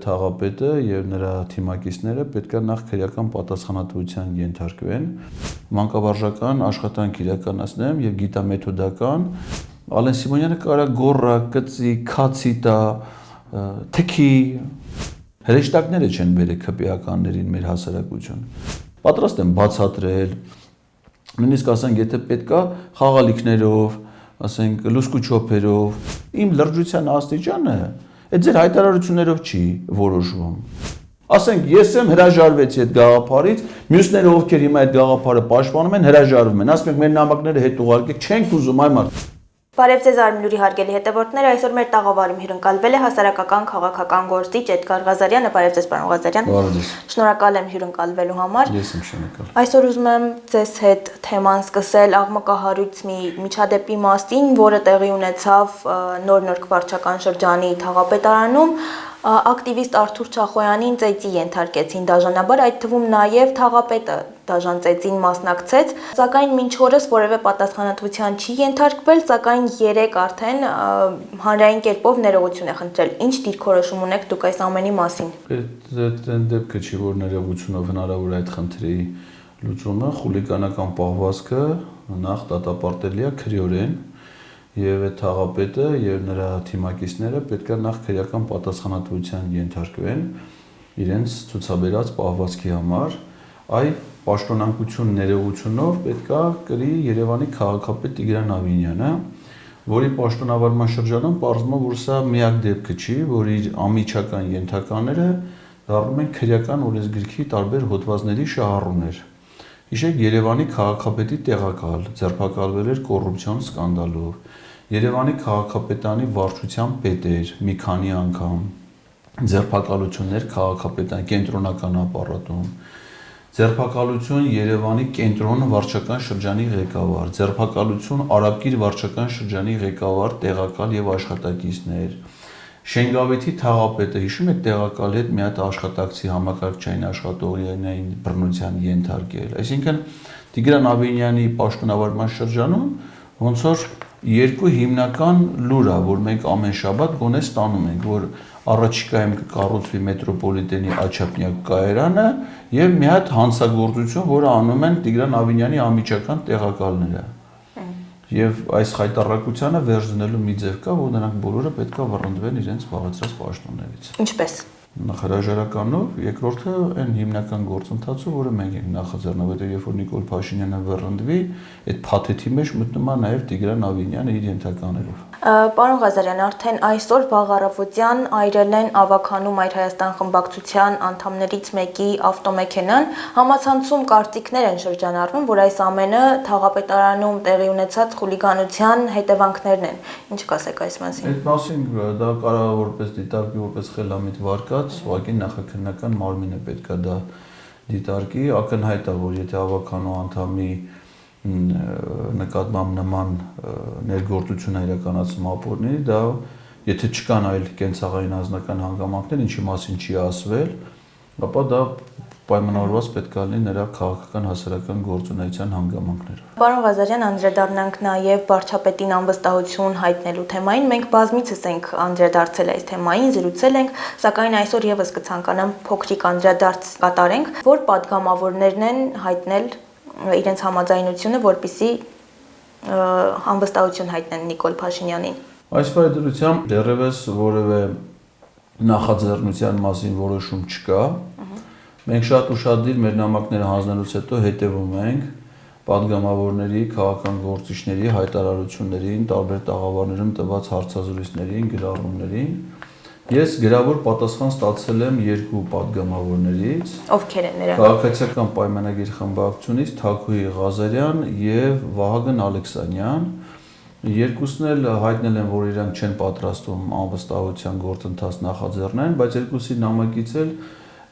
թաղապետը եւ նրա թիմակիցները պետք է նախ քրեական պատասխանատվության ենթարկվեն, մանկավարժական աշխատանք իրականացնեն եւ գիտամեթոդական Ալեն Սիմոնյանը կարա գոռա, կծի, քացի տա, թքի հրեշտակները չեն բերել քպիականներին մեր հասարակություն։ Պատրաստ են բացատրել, նույնիսկ ասենք, եթե պետքա խաղալիքներով, ասենք լուսկու չոփերով, իմ լրջության աստիճանը այդ ձեր հայտարարություններով չի որոշվում։ Ասենք ես եմ հրաժարվեցի այդ գաղափարից, մյուսները ովքեր հիմա այդ գաղափարը պաշտպանում են, հրաժարվում են։ Ասում եք մեր նամակները հետ ուղարկեք, չենք ուզում այ մարդ։ Բարև ձեզ Արմինուրի հարգելի հետևորդներ, այսօր մեր տաղավարում հյուրընկալվել է հասարակական քաղաքական գործիչ Էդգար Ղազարյանը, բարև ձեզ պարոն Ղազարյան։ Շնորհակալ եմ հյուրընկալվելու համար։ Ես եմ շնորհակալ։ Այսօր ուզում եմ ձեզ հետ թեման սկսել աղմկահարույց մի միջադեպի մասին, որը տեղի ունեցավ Նոր վարչական շրջանի Թաղապետարանում։ Ակտիվիստ Արթուր Չախոյանին ծեծի ենթարկեցին դաժանաբար, այդ թվում նաև Թաղապետը դաժան ծեծին մասնակցեց, սակայն մինչ օրս որևէ պատասխանատվության չի ենթարկվել, սակայն 3 արդեն հանրային կերպով ներողություն է խնդրել։ Ինչ դիրքորոշում ունեք դուք այս ամենի մասին։ Այդ դեպքը չի, որ ներողությունով հնարավոր է այդ խնդրի լուծումը, խուլիգանական պահվածքը նախ դատապարտելի է քրեորեն եւ այդ թաղապետը եւ նրա թիմակիցները պետք է նախ քրեական պատասխանատվության ենթարկվեն իրենց ցուցաբերած պահվածքի համար, այ պաշտոնանկություն ներողությունով պետք է կրի Երևանի քաղաքապետ Տիգրան Ավինյանը, որի պաշտոնավարման շրջանում պարզվում է, որ սա միակ դեպքը չի, որ իր ամիջական ենթականները դառնում են քրեական օրենսգրքի տարբեր հոդվածների շահառուներ։ Հիշեք, Երևանի քաղաքապետի տեղակալ ձերբակալվել էր կոռուպցիոն սկանդալով։ Երևանի քաղաքապետանի վարչության պետեր մի քանի անգամ ձերբակալություններ քաղաքապետան կենտրոնական ապարատում, ձերբակալություն Երևանի կենտրոն վարչական շրջանի ղեկավար, ձերբակալություն Արաբկիր վարչական շրջանի ղեկավար, տեղակալ եւ աշխատակիցներ, Շենգավիթի թաղապետը, հիշում եք, տեղակալի հետ մի հատ աշխատակցի համակարգչային աշխատողային բռնության ենթարկել։ Այսինքն Տիգրան Ավինյանի պաշտոնավարման շրջանում ոնց որ երկու հիմնական լուր է, որ մենք ամեն շաբաթ գոնե ստանում ենք, որ առաջիկայում կկառուցվի մետրոպոլիտենի աչափնյակ կայարանը եւ մի հատ հանցագործություն, որը անում են Տիգրան Ավինյանի ամիջական տեղակալները։ Եվ այս խայտառակությանը վերջ դնելու մի ձև կա, որ նրանք բոլորը պետք է վռնդվեն իրենց զբաղեցրած պաշտոններից։ Ինչպես։ Նախարարականով, երկրորդը այն հիմնական գործընթացը, որը մենք ենք նախաձեռնել, որտեղ երբ որ Նիկոլ Փաշինյանը վռնդվի, այդ փաթեթի մեջ մտնում է նաև Տիգրան Ավինյանը իր ենթականերով։ Պարոն Ղազարյան, արդեն այսօր վաղ առավոտյան այրել են Ավագանում Այր Հայաստան խմբակցության անդամներից մեկի ավտոմեքենան, համացանցում կարծիքներ են շրջանառվում, որ այս ամենը Թաղապետարանում տեղի ունեցած խուլիգանության հետևանքներն են։ Ինչ կասեք այս մասին։ Այդ մասին դա կարող է որպես դիտարկի, որպես խելամիտ վարկած, ուղղակի նախաքննական մարմինը պետք է դա դիտարկի, ակնհայտ է, որ եթե Ավագանու անդամի նկատմամբ նման ներգործություն իրականացում ապօրինի, դա եթե չկան այլ կենցաղային անձնական հանգամանքներ, ինչի մասին չի ասվել, ապա դա պայմանավորված պետք է լինի նրա քաղաքական հասարակական գործունեության հանգամանքներով։ Պարոն Ղազարյան, անդրադառնանք նաև վարչապետին անվստահություն հայտնելու թեմային։ Մենք բազմիցս ենք անդրադարձել այս թեմային, զրուցել ենք, սակայն այսօր եւս կցանկանամ փոքրիկ անդրադարձ կատարենք, որ падգամավորներն են հայտնել իրենց համաձայնությունը, որպեսզի անվստահություն հայտնեն Նիկոլ Փաշինյանին։ Այս պայմանությամբ դեռևս որևէ նախաձեռնության մասին որոշում չկա։ Մենք շատ ուշադիր մեր նամակները հանձնելուց հետո հետևում ենք падգամավորների, քաղաքական գործիչների հայտարարություններին, տարբեր տաղավարներում տված հարցազրույցներին, գրառումներին։ Ես գրավոր պատասխան ստացել եմ 2 падգամավորներից։ Ովքեր են նրանք։ Քաղաքացիական պայմանագիր խմբակցությունից Թաքուի Ղազարյան եւ Վահագն Ալեքսանյան։ Երկուսն էլ հայտնել են, որ իրանք չեն պատրաստվում անվստահության գործընթաց նախաձեռնեն, բայց երկուսի նամակից էլ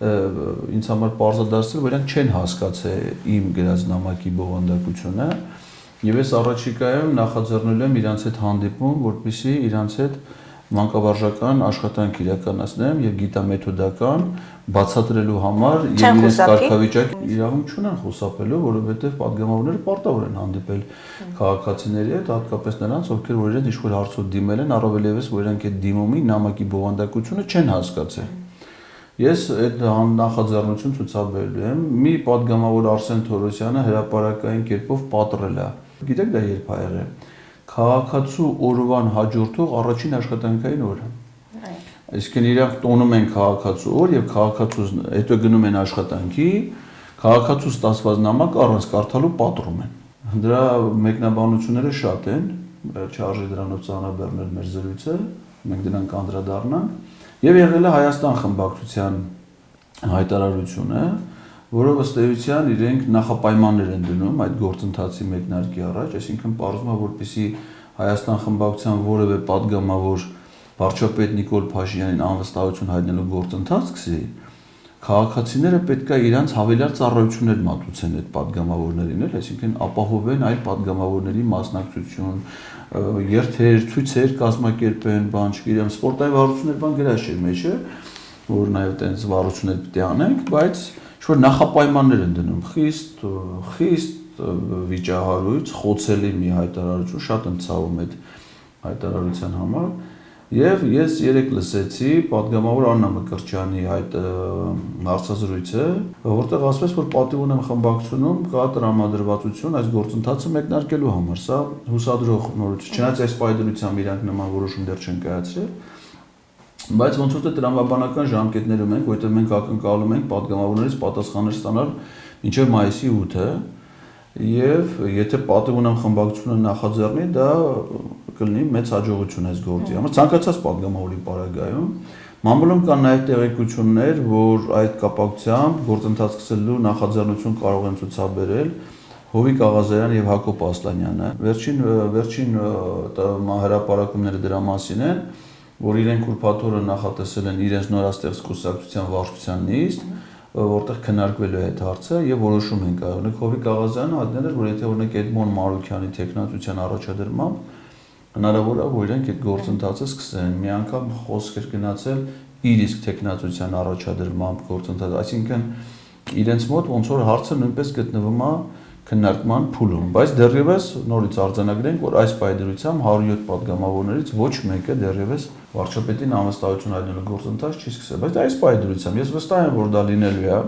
ինձ համար պարզադարձել, որ իրանք չեն հասկացել իմ գրած նամակի բովանդակությունը, եւ ես առաջիկայում նախաձեռնելու եմ իրանց հետ հանդիպում, որպեսզի իրանց հետ մանկավարժական աշխատանք իրականացնեմ եւ գիտամեթոդական բացատրելու համար եւ իրենց կարգավիճակի իրավունք չունեն խուսափելու, որովհետեւ падգամավորները պարտավոր են հանդիպել քաղաքացիների հետ, հատկապես նրանց, ովքեր որ իրենց ինչ-որ հարցով դիմել են, առավել եւս որ իրենք այդ դիմումի նամակի բովանդակությունը չեն հասկացել։ Ես այդ նախաձեռնություն ցուցաբերել եմ։ Մի падգամավոր Արսեն Թորոսյանը հրապարակային կերպով պատռել է։ Գիտեք դա երբ ա եղել։ Քաղաքացու օրվան հաջորդող առաջին աշխատանքային օրը։ Այսինքն իրանք տոնում են քաղաքացու օր եւ քաղաքացու հետո գնում են աշխատանքի, քաղաքացու ստացված նամակը առանց կարդալու պատռում են։ Դրա մեկնաբանությունները շատ են, չարժի դրանով ծանրաբեռնել մեր զրույցը, մենք դրանք անդրադառնանք։ Եվ եղել է Հայաստան խմբակցության հայտարարությունը, որով ըստ էության իրենք նախապայմաններ են դնում այդ գործընթացի մեկնարկի առաջ, այսինքն պարզվում է, որպեսզի Հայաստան խմբակցության որևէ падգամավոր վարչապետ Նիկոլ Փաշինյանին անվստահություն հայտնելու գործընթաց սկսի, քաղաքացիները պետք է իրանց հավելյալ ծառայություններ մատուցեն այդ падգամավորներին, այսինքն ապահովեն այլ падգամավորների մասնակցություն, երթեր, ցույցեր կազմակերպեն, բան չգիտեմ, սպորտային վարություններ բան գրած չէ մեջը, որ նաև այդպես վարություններ պետք է անենք, բայց ինչ-որ նախապայմաններ են դնում, խիստ վիճահարույց, խոցելի մի հայտարարություն, շատ եմ ցավում այդ հայտարարության համար։ Եվ ես երեք լսեցի падգամավոր Աննա Մկրտչյանի այդ հարցազրույցը, որտեղ ասվեց, որ պատիվ ունեմ խմբակցությունում կա տրամադրվածություն այս գործընթացը մեկնարկելու համար, սա հուսադրող նորություն, չնայած այս պայդրությամբ իրանք նման որոշում դեռ չեն կայացրել, բայց ոնց որ տրամաբանական ժամկետներում ենք, որտեղ մենք ակնկալում ենք падգամավորներից պատասխաններ ստանալ մինչև մայիսի 8-ը, եւ եթե պատիվ ունեմ խմբակցությունը նախաձեռնի, դա կլինի մեծ հաջողություն այս գործի համար ցանկացած падգամավորի պարագայում մամուլում կան նաև տեղեկություններ, որ այդ կապակցությամբ գործընթաց սկսելու նախաձեռնություն կարող են ցուցաբերել Հովիկ Աղազարյանը եւ Հակոբ Ասլանյանը։ Վերջին հրապարակումները դրա մասին են, որ իրենք ուրբաթ օրը նախատեսել են իրենց նորաստեղծ կուսակցության վարչության նիստ, որտեղ քննարկվելու է այդ հարցը եւ որոշում են կայանում։ Հովիկ Աղազարյանը հայտնել էր, որ եթե օրինակ Էդմոն Մարուքյանի տեխնացության առաջադրմամբ հնարավոր է, որ իրենք այդ գործընթացը սկսեն։ Մի անգամ խոսք էր գնացել իր իսկ տեխնացության առաջադրմամբ գործընթաց, այսինքն իրենց մոտ ոնց որ հարցը նույնպես գտնվում է քննարկման փուլում, բայց դեռևս նորից արձանագրենք, որ այս պայդրությամբ 107 падգամավորներից ոչ մեկը դեռևս վարչապետին անվստահություն հայտնելու գործընթաց չի սկսել, բայց այս պայդրությամբ ես վստահ եմ, որ դա լինելու է,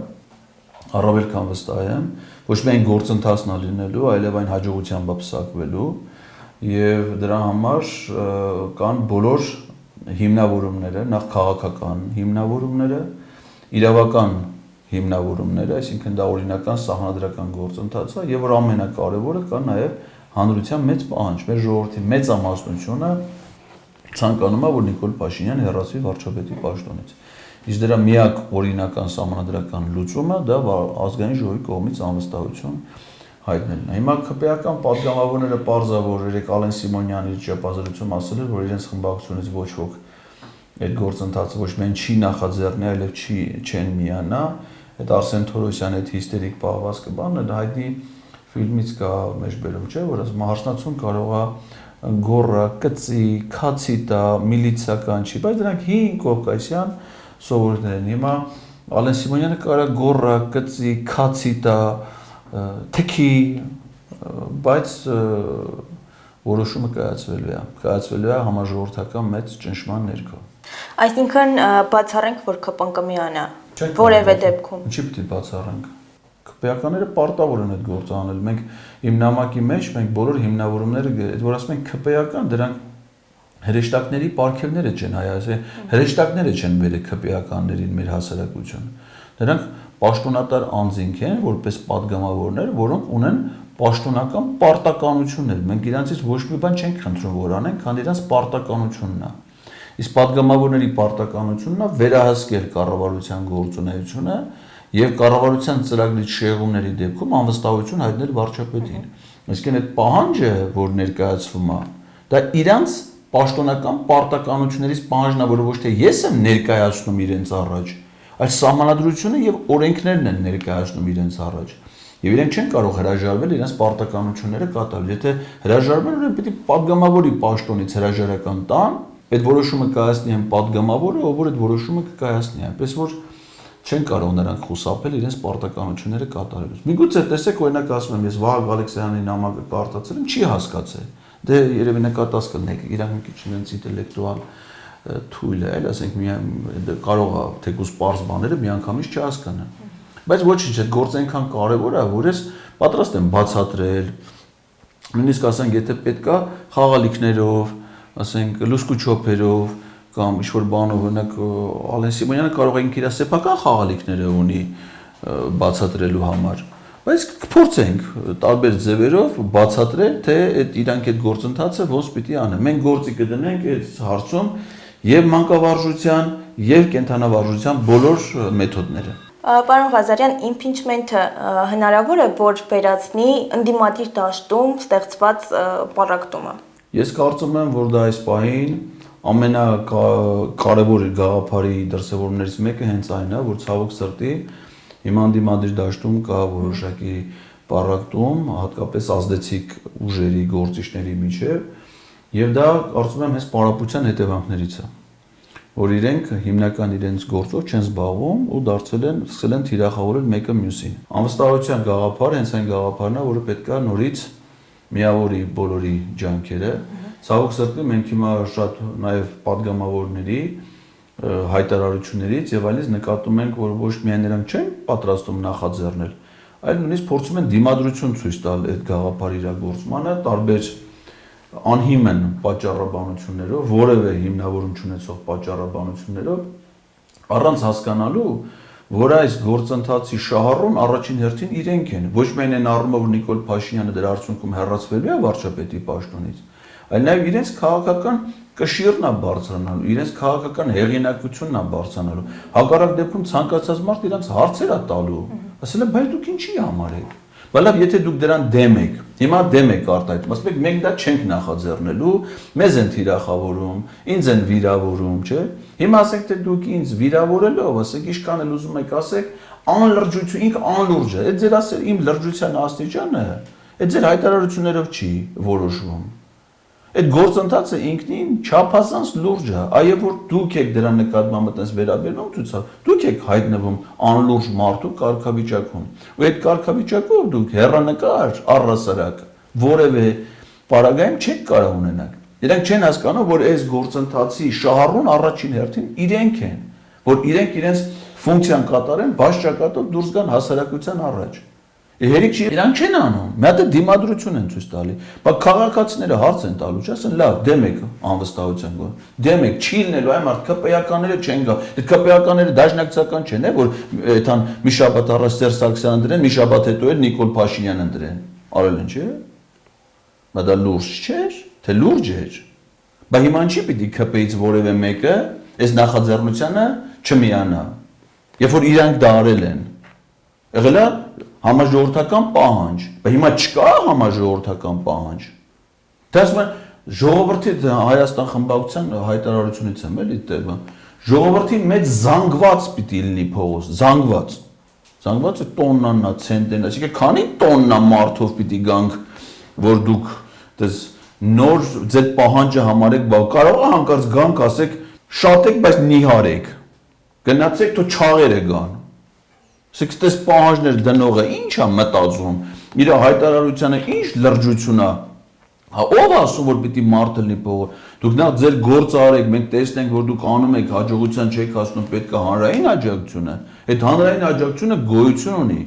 առավել քան վստահ եմ, ոչ միայն գործընթացն է լինելու, այլև այն հաջողությամբ է փսակվելու եւ դրա համար կան բոլոր հիմնավորումները, նախ քաղաքական հիմնավորումները, իրավական հիմնավորումները, այսինքն դա օրինական սահմանադրական գործընթաց է եւ որ ամենակարևորը կա նաեւ հանրության մեծ պահանջ, մեր ժողովրդի մեծամասնությունը ցանկանում է, որ Նիկոլ Փաշինյանը հեռացվի վարչապետի պաշտոնից։ Իսկ դրա միակ օրինական սահմանադրական լուծումը դա ազգային ժողովի կողմից անվստահություն հայտնելն է։ Հիմա քպեական падգամավորները պարզավոր երեք Ալեն Սիմոնյանի ճեպազրույցում ասել էր, որ իրենց խմբակցությունից ոչ ոք այդ գործընթացը ոչ միայն չի նախաձեռնի, այլև չեն միանա։ Այդ Արսեն Թորոսյանի այդ հիստերիկ պահվածքը բանը հայտնի ֆիլմից կա մեջբերում, չէ՞, որ ասում հարսնացուն կարող է գոռա, կծի, քացի տա, միլիցիական չի, բայց դրանք 5 կովկասյան սովորույթներ են։ Հիմա Ալեն Սիմոնյանը կարա գոռա, կծի, քացի տա, թքի, բայց որոշումը կայացվելու է համաժողովրդական մեծ ճնշման ներքո։ Այսինքն բացառենք, որ ԿՊՆԿ միանա որևէ դեպքում։ Ինչի՞ պետք է բացառենք։ ԿՊ-ականները պարտավոր են այդ գործը անել։ Մենք իմ նամակի մեջ մենք բոլոր հիմնավորումները, որ ասում ենք ԿՊ-ական, դրանք հրեշտակների պարգևները չեն հայացել, հրեշտակները չեն բերել ԿՊ-ականներին մեր հասարակություն։ Դրանք պաշտոնատար անձինք են, որպես падգամավորներ, որոնք ունեն պաշտոնական պարտականություններ։ Մենք իրանցից ոչ մի բան չենք խնդրում, որ անեն, քան իրանց պարտականությունն է։ Իսկ падգամավորների պարտականությունն է վերահսկել կառավարության գործունեությունը եւ կառավարության ծրագրի շեղումների դեպքում անվստահություն հայտնել վարչապետին։ Այսինքն այդ պահանջը, որ ներկայացվում է, դա իրանց պաշտոնական պարտականություններից պահանջն է, որը ոչ թե ես եմ ներկայացնում իրենց առաջ, այլ սահմանադրությունը եւ օրենքներն են ներկայացնում իրենց առաջ։ Եվ իրենք չեն կարող հրաժարվել իրենց պարտականությունները կատարել։ Եթե հրաժարվել, ուրեմն պետք է падգամավորի պաշտոնից հրաժարական տան, այդ որոշումը կայացնի են падգամավորը, ով որ այդ որոշումը կկայացնի, այնպես որ չեն կարող նրանք խուսափել իրենց պարտականությունները կատարելուց։ Միգուցե տեսեք, օրինակ ասում եմ, ես Վահագն Ալեքսանյանի նամակը կարդացել եմ, չի հասկացել։ Դե երևի նկատած կլինեք, իրանք մի քիչ ինձ ինտելեկտուալ թույլ է, այլ ասենք կարող է թեկուզ պարզ բաները միանգամից չհասկանա։ Բայց ոչինչ, այդ գործը այնքան կարևոր է, որ ես պատրաստ եմ բացատրել, նույնիսկ ասենք, եթե պետք է խաղալիքներով, ասենք լուսկու չոփերով կամ ինչ-որ բանով, օրինակ Ալեն Սիմոնյանը կարող է ինքը իր սեփական խաղալիքները ունի բացատրելու համար, բայց կփորձենք տարբեր ձևերով բացատրել, թե իրանք այդ գործընթացը ոնց պիտի անեն։ Մենք գործի կդնենք այդ հարցում եւ մանկավարժության եւ կենթանավարժության բոլոր մեթոդները։ Պարոն Ղազարյան, impeachment-ը հնարավոր է, որ վերացնի ընդդիմադիր դաշտում ստեղծված պառակտումը։ Ես կարծում եմ, որ դա այս պահին ամենակարևոր գաղափարի դրսևորումներից մեկը հենց այն է, որ ցավոք սրտի հիմա ընդդիմադիր դաշտում կա որոշակի պառակտում, հատկապես ազդեցիկ ուժերի գործիչների միջև, եւ դա կարծում եմ հենց պարապության հետևանքներից է, որ իրենք հիմնական իրենց գործով չեն զբաղվում ու սկսել են թիրախավորել մեկը մյուսին։ Անվստահության գաղափարը հենց այն գաղափարն է, որը պետք է նորից միավորի բոլորի ջանքերը։ Ցավոք սրտի մենք հիմա շատ նաև падգամավորների հայտարարություններից եւ այլից նկատում ենք, որ ոչ միայն նրանք չեն պատրաստում նախաձեռնել, այլ նույնիսկ փորձում են դիմադրություն ցույց տալ այդ գաղափարի իրագործմանը տարբեր անհիմն պատճառաբանություններով, որևէ հիմնավորում չունեցող պատճառաբանություններով, առանց հասկանալու, որ այս գործընթացի շահառուն առաջին հերթին իրենք են, ոչ միայն այն առումով, որ Նիկոլ Փաշինյանը դրա արդյունքում հեռացվելու է վարչապետի պաշտոնից, այլ նաև իրենց քաղաքական կշիռն է բարձրանալու, իրենց քաղաքական հեղինակությունն է բարձրանալու։ Հակառակ դեպքում ցանկացած մարդ իրենց հարցեր է տալու, ասել է, բայց դուք ինչի համար եք։ Բայց եթե դուք դրան դեմ եք, հիմա դեմ եք արտահայտում, ասում եք մենք դա չենք նախաձեռնելու, մեզ են թիրախավորում, ինձ են վիրավորում, չէ՞։ Հիմա ասենք թե դուք ինձ վիրավորելով, ասեք ինչքան էլ ուզում եք ասեք, անլրջություն, ինքը անլուրջ է։ Այդ ձեր ասել իմ լրջության աստիճանը, այդ ձեր հայտարարություններով չի որոշվում։ Այդ գործընթացը ինքնին չափազանց լուրջ է, այո որ դուք եք դրա նկատմամբ այդպես վերաբերվում ցույցալ, դուք եք հայտնվում անլուրջ մարդու կարգավիճակում։ Ու այդ կարգավիճակով դուք հեռանկար առհասարակ որևէ պարագայում չեք կարող ունենալ։ Իրանք չեն հասկանում, որ այս գործընթացի շահառուն առաջին հերթին իրենք են, որ իրենք իրենց ֆունկցիան կատարեն, բաժճակատով դուրս գան հասարակության առաջ։ Հերիք չի, իրանք չեն անում, մի հատ դիմադրություն են ցույց տալի, բայց քաղաքացիները հարց են տալու, ասեն լավ, դեմ եք անվստահության գոհ, դեմ եք, չի լինելու այ մարդ ԿՊԵ-ականները չեն գա, այդ ԿՊԵ-ականները դաշնակցական չեն, որ այդան մի շաբաթ առաջ Սերժ Սարգսյանն դրեն, մի շաբաթ հետո էլ Նիկոլ Փաշինյանն դրեն, արել են, չէ՞։ Բայց դա լուրջ չէր, թե լուրջ էր։ Բայց հիմա ինչի պիտի ԿՊԵ-ից որևէ մեկը այս նախաձեռնությանը չմիանա, երբ որ իրանք դա արել են։ Եղել է համաժողովրդական պահանջ, բայց հիմա չկա համաժողովրդական պահանջ։ Դա ասում են ժողովրդի Հայաստան խմբակցության հայտարարությունից եմ էլի տևը։ Ժողովրդի մեծ զանգված պիտի լինի փողոց, զանգված։ Զանգվածը տոննանա, ցենտենա, այսինքն քանի տոննա մարդով պիտի գանք, որ դուք դες նոր ձեր պահանջը համարեք, կարող է հանկարծ գանք, ասեք շատ եք, բայց նիհար եք։ Գնացեք, թո չաղերը գան։ Իսկ դες պահանջներ դնողը ի՞նչ է մտածում, իր հայտարարությանը ի՞նչ լրջություն է։ Ով ասում որ պիտի մարդ լինի փողոց։ Դուք նախ ձեր գործը արեք, մենք տեսնենք որ դուք անում եք, հաջողության չեք հասնում, պետք է հանրային աջակցությունը։ Այդ հանրային աջակցությունը գոյություն ունի։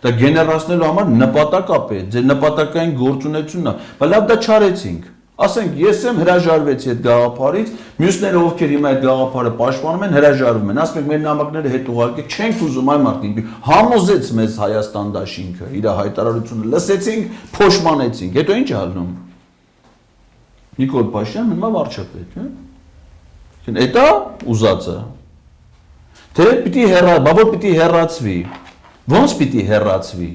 Դա գեներացնելու համար նպատակ է պետք, ձեր նպատակային գործունեությունն է։ Բայց լավ դա չարեցինք։ Ասենք ես եմ հրաժարվեցի այդ գաղափարից, մյուսները ովքեր հիմա այդ գաղափարը պաշտպանում են, հրաժարվում են։ Ասում եք մեր նամակները հետ ուղարկեք, չենք ուզում այ մարդին։ Համոզեց մեզ Հայաստան դաշինքը, իր հայտարարությունը լսեցինք, փոշմանեցինք։ Հետո ինչ ալնում։ Նիկոլ Փաշինյան մնա վարչապետ, հա։ Դա ուզածը։ Թե պիտի բաբոր պիտի հեռացվի։ Ոնց պիտի հեռացվի։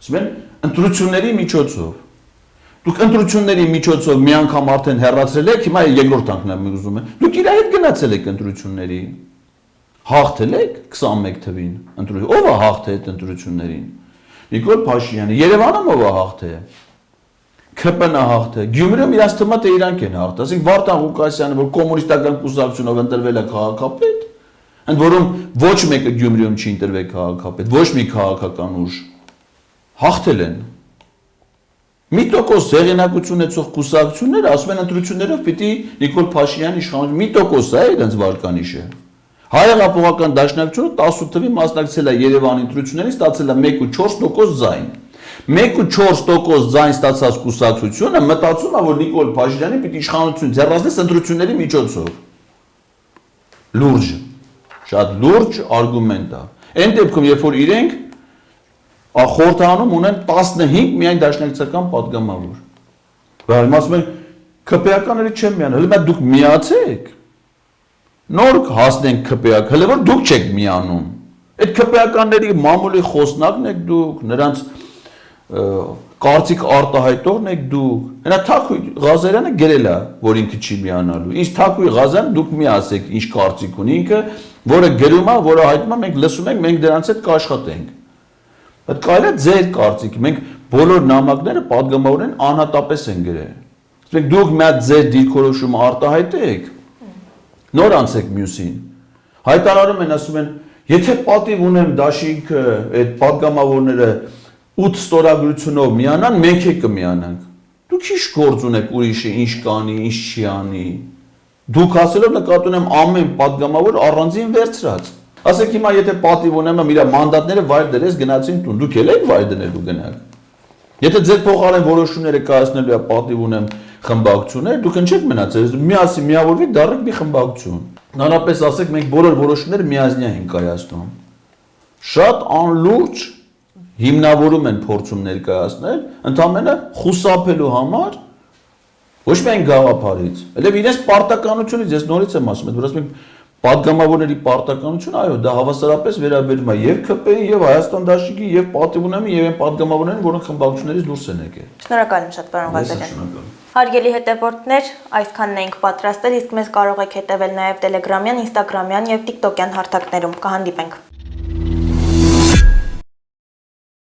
Ասում են ընտրությունների միջոցով։ Դուք ընտրությունների միջոցով մի անգամ արդեն հեռացրել եք, հիմա երկրորդ անգամ ուզում եմ։ Դուք իր հետ գնացել եք ընտրությունների։ Հաղթել եք 21 թվին ընտրություն։ Ո՞վ է հաղթել այդ ընտրություններին։ Նիկոլ Փաշինյանը, Երևանում ո՞վ է հաղթել։ ԿՊՆ-ը հաղթել։ Գյումրիում իրաց թվում է իրանք են հաղթել։ Ասենք Վարդան Ղուկասյանը, որ կոմունիստական կուսակցությունով ընտրվել է քաղաքապետ, ընդ որում ոչ մեկը Գյումրիում չի ընտրվել քաղաքապետ, ոչ մի քաղաքական ուժ հաղթել են։ 1% հեղինակություն ունեցող կուսակցությունները ասում են ընտրություններով պիտի Նիկոլ Փաշինյանի իշխանություն 1% է այդպես վարկանիշը։ Հայ-հեղափոխական դաշնակցությունը 18 թվականին մասնակցել է Երևանի ընտրություններին, ստացել է 1.4% ձայն։ 1.4% ձայն ստացած կուսակցությունը մտածում է, որ Նիկոլ Փաշինյանը պիտի իշխանություն ձեռնացնի ընտրությունների միջոցով։ Լուրջ, շատ լուրջ արգումենտ է։ Այն դեպքում, երբ որ իրենք խորհրդանում ունեն 15 միայն դաշնակցական պատգամավոր։ Բայց ասում են ԿՊԱ-ականները չեն միանալ, հələ դուք միացեք։ Նոր հասնենք ԿՊԱ, հələ որ դուք չեք միանում։ Այդ ԿՊԱ-ականների մամուլի խոսնակն եք դուք, նրանց կարծիք արտահայտողն եք դուք։ Հենա Թաքուր Ղազարյանը գրել է, որ ինքը չի միանալու։ Իսկ Թաքուր Ղազարյանը դուք միացեք, ինչ կարծիք ունի ինքը, որը գրում է, որը հայտնում է, մենք լսում ենք, մենք դրանց հետ կաշխատենք։ Բայց կարելի է ձեր կարծիք, մենք բոլոր նամակները պատգամավորեն անհատապես են գրել։ Ասենք դուք մի հատ ձեր դիրքորոշումը արտահայտեք, նոր անցեք մյուսին։ Հայտարարում են, ասում են, եթե պատիվ ունեմ դաշինքը, այդ պատգամավորները 8 ստորագրությունով միանան, մենք է կմիանանք։ Դուք ինչ գործ ունեք ուրիշը, ինչ կանի, ինչ չի անի։ Դուք ասելով նկատի ունեմ ամեն պատգամավոր առանձին վերցրած։ Ասեք հիմա եթե պատիվ ունեմ, իր մանդատները վայր դրես գնացին տուն, դուք էլ եք վայր դնելու գնաք։ Եթե ձեր փոխարեն որոշումները կայացնելու է պատիվ ունեմ խմբակցություններ, դուք ընչեք մնացել, միասին միավորվեք, դառնաք մի խմբակցություն։ Նորապես ասեք մենք բոլոր որոշումները միասին ենք կայացնում։ Շատ անլուրջ հիմնավորում են փորձում ներկայացնել, ընդամենը խուսափելու համար ոչ միայն գաղափարից, այլև իրենց պարտականությունից, ես նորից եմ ասում, որ ասում ենք պատգամավորների պարտականություն, այո, դա հավասարապես վերաբերում է եւ ԿՊ-ին, եւ Հայաստան դաշինքի, եւ պատիվ ունեմի, եւ այն պատգամավորներին, որոնք խմբակցություններից դուրս են եկել։ Շնորհակալ եմ շատ, պարոն Ղազարյան։ Հարգելի հետևորդներ, այսքանն էինք պատրաստել, իսկ մեզ կարող եք հետևել նաև Telegram-յան, Instagram-յան եւ TikTok-յան հարթակներում։ Կհանդիպենք։